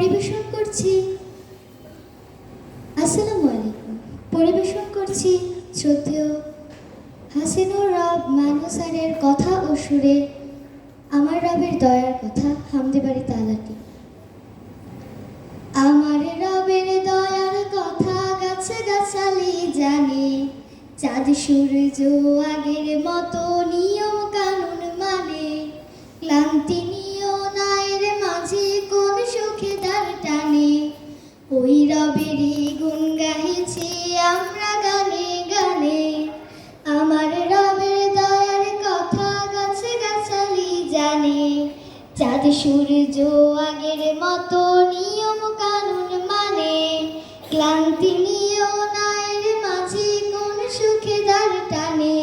পরিবেশন করছি আসসালামু আলাইকুম। পরিবেশন করছি শ্রদ্ধেয় হাসিনুর রব মানু স্যারের কথা ও সুরে আমার রবের দয়ার কথা হামদে বাড়ি তালাটি। আমার রবের দয়ার কথা গাছে গাছালি জানে, চাঁদ সূর্য আগের মতো নিয়ম কানুন মানে, ক্লান্তি নিও নায়ের মাঝে কোন সুখে তার টানে, ওই রবেরই গুণ গাইছি আমরা গানে গানে। আমার রবের দয়ার কথা গাছে গাছালি জানে, চাঁদ সূর্য আগের মতো নিয়ম কানুন মানে, ক্লান্তি নিও নায়ের মাঝে কোন সুখে দার টানে,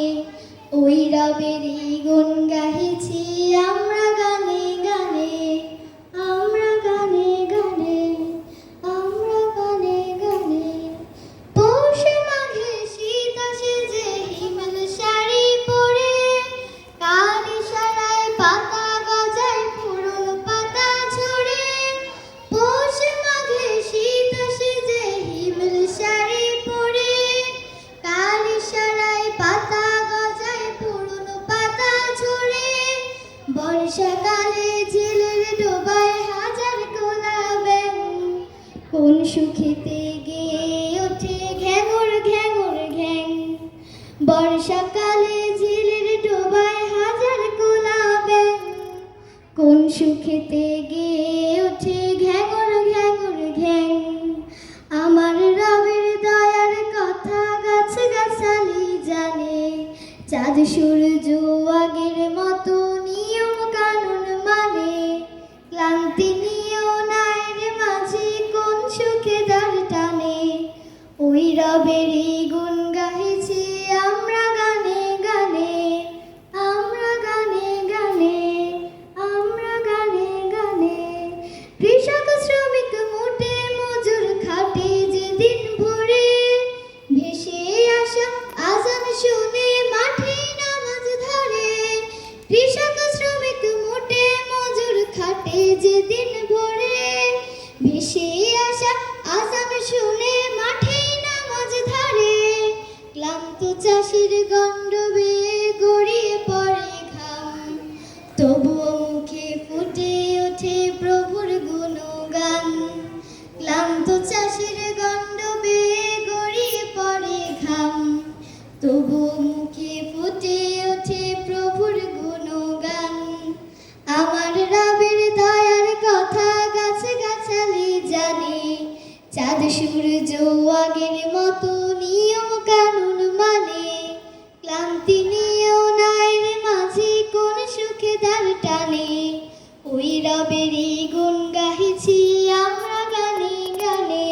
ওই রবেরই গুণ গাইছি আমরা গানে গানে, আমরা গানে গানে, আমরা গানে গানে। পৌষে মাঘে শীত আসে যে হিমেল শাড়ি পরে, কার ইশারায় পাতা গজায় পুরনো পাতা ঝরে। পৌষে মাঘে শীত আসে যে হিমেল শাড়ি পরে, কার ইশারায় পাতা গজায় পুরনো পাতা ঝরে। বর্ষাকালে ঝিলের ডোবায় হাজার গোলা ব্যাঙ, কোন সুখেতে গেয়ে ওঠে ঘ্যাঙর ঘ্যাঙর ঘ্যাং। বর্ষাকালে ঝিলের ডোবায় হাজার গোলা ব্যাঙ, কোন সুখেতে গেয়ে ওঠে ঘ্যাঙর ঘ্যাঙর ঘ্যাং। আমার রবের দয়ার কথা গাছ গাছালি জানে, চাঁদ সূর্য আগের মতো নিয়ম কানুন মানে, ক্লান্তি নিও নায়ের মাঝে কোন সুখে দার টানে, ওই রবেরই গুণ গাইছি আমরা গানে গানে, আমরা গানে গানে, আমরা গানে গানে। কৃষক শ্রমিক মোটে মজুর খাটে যে দিন ভরে, ভেসে আসা আজান শুনে মাঠে নামাজ ধরে। কৃষক শ্রমিক মোটে মজুর খাটে যে দিন ভরে, ভেসে আসা আজান শুনে মাঠে নামাজ ধরে। ক্লান্ত চাষির গণ্ডবে গড়িয়ে পড়ে ঘাম, তবুও মুখে ফুটে ওঠে প্রভুর গুণগান। ক্লান্ত চাষির গণ্ডবে গড়িয়ে পড়ে ঘাম, তবুও মুখে ফুটে ওঠে প্রভুর গুণগান। আমার রবের দয়ার কথা গাছে গাছালি জানে, চাঁদ সূর্য আগের মতো নিয়ম কানুন মানে, ক্লান্তি নিও নায়ের মাঝে কোন সুখে দার টানে, ওই রবেরই গুণ গাইছি আমরা গানে গানে,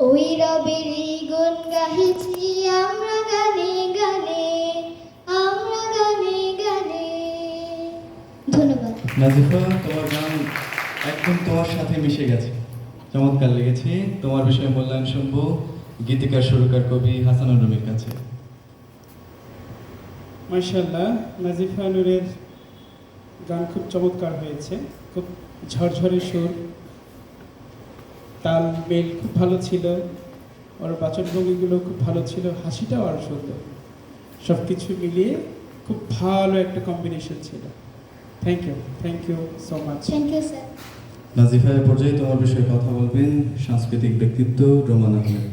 ওই রবেরই গুণ গাইছি আমরা গানে গানে, আমরা গানে গানে। ধন্যবাদ। নাজিফা, তোমার গান একদম তোমার সাথে মিশে গেছে, চমৎকার লেগেছে। তোমার বিষয়ে মূল্যায়ন শুনবো গীতিকার সুরকার কবি হাসানুর রুমির কাছে। মাশাআল্লাহ, নাজিফা নূরের গান খুব চমৎকার হয়েছে, খুব ঝরঝরে সুর, তাল মেল খুব ভালো ছিল, ওর বাচনভঙ্গিগুলো খুব ভালো ছিল, হাসিটাও আরও সুন্দর, সব কিছু মিলিয়ে খুব ভালো একটা কম্বিনেশন ছিল। Thank you so much. Thank you sir. Nazifa, এ পর্যায়ে তোমার বিষয়ে কথা বলবেন সাংস্কৃতিক ব্যক্তিত্ব রোমান আহমেদ।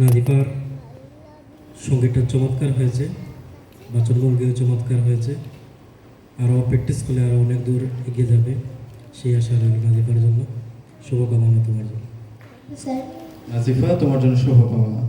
নাজিফার সঙ্গীতটা চমৎকার হয়েছে, বাচনভঙ্গিও চমৎকার হয়েছে, আরও প্র্যাকটিস করলে আরও অনেক দূর এগিয়ে যাবে, সেই আশা রইল নাজিফার জন্য। শুভকামনা তোমার জন্য। স্যার। নাজিফা, তোমার জন্য শুভকামনা।